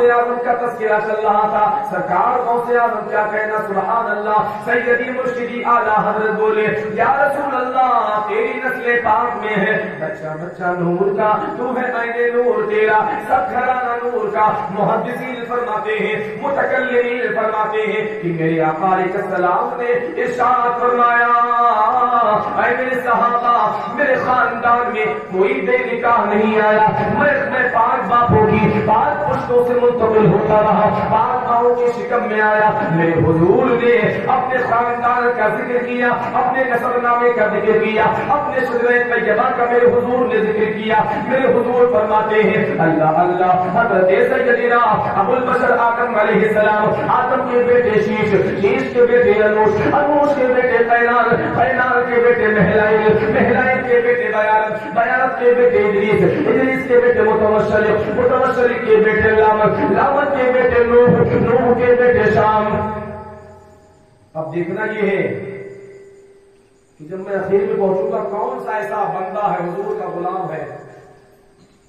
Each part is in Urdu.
غوث اعظم کا تذکرہ چل رہا تھا. سرکار غوث اعظم کیا کہنا سبحان اللہ. سیدی مرشدی اعلیٰ حضرت بولے یا رسول اللہ تیری نسل پاک میں ہے بچہ بچہ نور کا, تو ہے عین نور تیرا, سب گھرانہ نور کا. محدثین فرماتے ہیں, متکلمین فرماتے ہیں کہ میرے آقا علیہ السلام نے ارشاد فرمایا اے میرے صحابہ میرے خاندان میں کوئی بے نکاح نہیں آیا. میں پاک باپوں کی پاک پشتوں سے منتقل ہوتا رہا, پاک ماؤں کی شکم میں آیا. میرے حضور نے اپنے خاندان کا ذکر کیا, اپنے نسب نامے کا ذکر کیا, اپنے شجرہ طیبہ کا میرے حضور نے ذکر کیا. میرے حضور فرماتے ہیں اللہ اللہ حضرت سیدنا ابو البشر آدم علیہ السلام, آدم کے بیٹے شیش, شیش کے بیٹے انوش, انوش کے بیٹے قینان, قینان کے بیٹے مہلائل, مہلائل کے بیٹے بیارت, بیارت کے بیٹے ادریس, ادریس کے بیٹے متوشلق, متوشلق کے بیٹے لامت, لامت کے بیٹے نوح, نوح کے بیٹے شام. اب دیکھنا یہ ہے کہ جب میں اخیر میں پہنچوں گا کون سا ایسا بندہ ہے حضور کا غلام ہے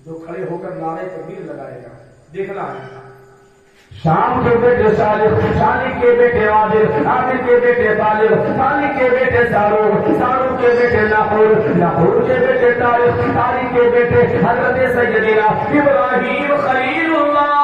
جو کھڑے ہو کر نعرہ تکبیر لگائے گا. دیکھنا ہے شام کے بیٹے صالح, صالح کے بیٹے عادل, عادل کے بیٹے طالب, طالب کے بیٹے سارور, سارور کے بیٹے ناحور, ناحور کے بیٹے طارق, طارق کے بیٹے حضرت سیدنا ابراہیم خلیل اللہ,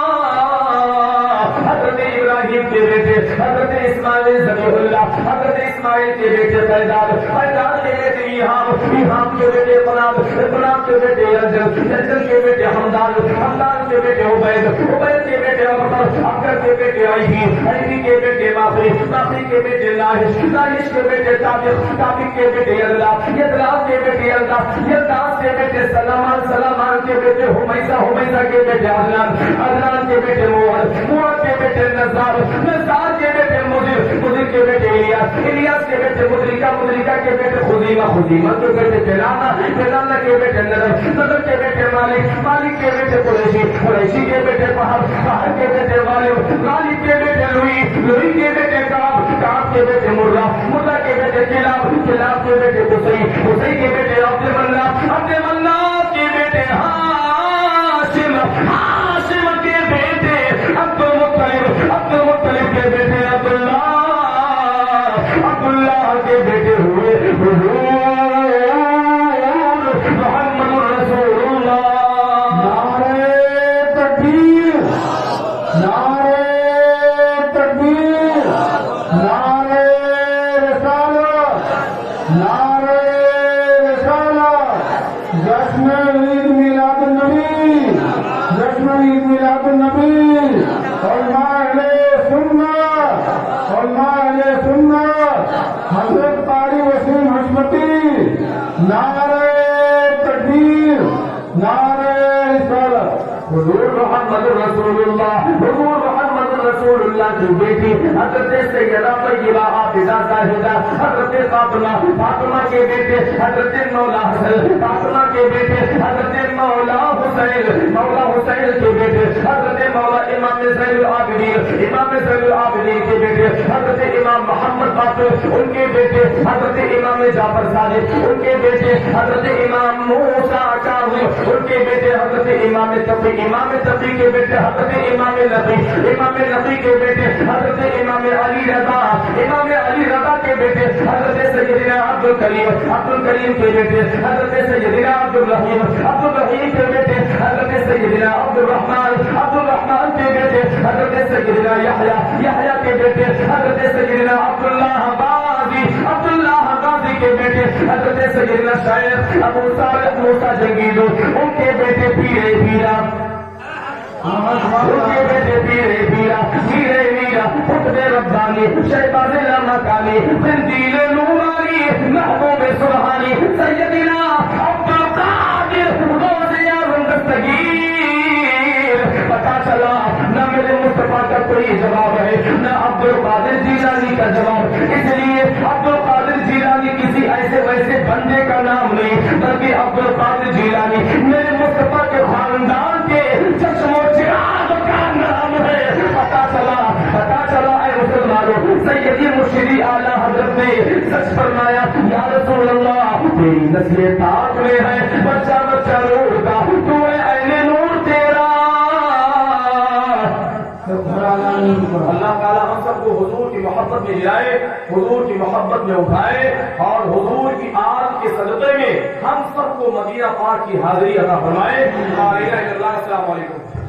حضرت ابراہیم کے بیٹے حضرت اسماعیل ذبیح اللہ, حضرت اسماعیل کے بیٹے پیدار, پیدار کے بیٹے ایہام, ایہام کے بیٹے قناب, قناب کے بیٹے ارجل, ارجل کے بیٹے حمدان, حمدان کے بیٹے عبید, عبید کے بیٹے عمر, عبد کے بیٹے عیبی, عیبی کے بیٹے ماخری, ماخری کے بیٹے لاحش, لاحش کے بیٹے طابق, طابق کے بیٹے اللہ, یدلاف کے بیٹے اللہ, یدلاف کے بیٹے سلامان, سلامان کے بیٹے حمیزہ, حمیزہ کے بیٹے عدنان, عدنان کے بیٹے موعد, موعد کے بیٹے نزار, نزار کے بیٹے مدر, مدر کے بیٹے الیاس, الیاس کے بیٹے مدرکہ, مدرکہ کے بیٹے خزیمہ, خزیمہ کے بیٹے کلانہ, کلانہ کے بیٹے نظر, نظر کے بیٹے مالک, مالک کے بیٹے قریشی, قریشی کے بیٹے پہر, پہر کے بیٹے غالب, غالب کے بیٹے لوئی, لوئی کے بیٹے کعب, کعب کے بیٹے مرہ, مرہ کے بیٹے کلاب, کلاب کے بیٹے قصی, قصی کے بیٹے عبد المناف, عبد المناف کے بیٹے ہاشم, ہاشم کے بیٹے عبد المطلب, عبد المطلب کے بیٹے عبداللہ, عبداللہ کے بیٹے ہوئے حضور محمد رسول اللہ. نعرہ تکبیر, نعرہ تکبیر, نعرہ رسالت, نعرہ رسالت. جشن عید میلاد النبی, جشن عید میلاد النبی, علماء اہل سنت, علماء اہل سنت, حضرت قاری وسیم حشمتی, نعرہ تکبیر, نعرہ رسالت. حضور محمد رسول اللہ, حضور محمد رسول اللہ کی بیٹی حضرت سیدہ طیبہ عابدہ زاہدہ, حضرت فاطمہ, فاطمہ کے بیٹے حضرت مولا حسن, فاطمہ کے بیٹے حضرت مولا حسین, مولا حسین کے بیٹے حضرت مولا امام زین العابدین, امام زین العابدین کے بیٹے حضرت امام محمد باقر, ان کے بیٹے حضرت امام جعفر صادق, ان کے بیٹے حضرت امام موسیٰ کاظم, ان کے بیٹے حضرت امام تقی, امام تقی کے بیٹے حضرت امام نقی, امام نقی کے بیٹے حضرت امام علی رضا, امام علی رضا کے بیٹے حضرت سیدنا عبد الکریم, عبد الکریم کے بیٹے حضرت سیدنا عبد الرحیم, عبد الرحیم کے بیٹے حضرت سیدنا عبد الرحمن, عبد الرحمن کے بیٹے حضرت سیدنا یحییٰ, یحییٰ کے بیٹے حضرت سیدنا عبداللہ غازی, عبداللہ غازی کے بیٹے حضرت سیدنا شیخ ابو صالح موسیٰ جنگیدو, ان کے بیٹے پیرے پیرا, ان کے بیٹے پیرے پیرا, پیرے میرا, خطب ربانی, شہباز لامکانی, زندیل نورانی, محبوب سبحانی, سیدنا عبد القادر غوث اعظم دستگیر. پتا چلا نہ میرے مصطفیٰ کا کوئی جواب ہے, نہ عبد القادر جیلانی کا جواب, اس لیے عبد القادر جیلانی کسی ایسے ویسے بندے کا نام نہیں, بلکہ عبد القادر جیلانی میرے مصطفیٰ کے خاندان کے چشم و چراغ کا نام ہے. پتا چلا اے مسلمانوں, سیدی مرشدی اعلیٰ حضرت نے سچ فرمایا یا رسول اللہ تیری نسل پاک میں ہے بچہ بچہ نور کا, تو ہے اہل نور تیرا اللہ تعالیٰ ہم سب کو حضور کی محبت میں لائے، حضور کی محبت میں اٹھائے، اور حضور کی آل کے صدقے میں ہم سب کو مدینہ پاک کی حاضری عطا فرمائے۔ السلام علیکم۔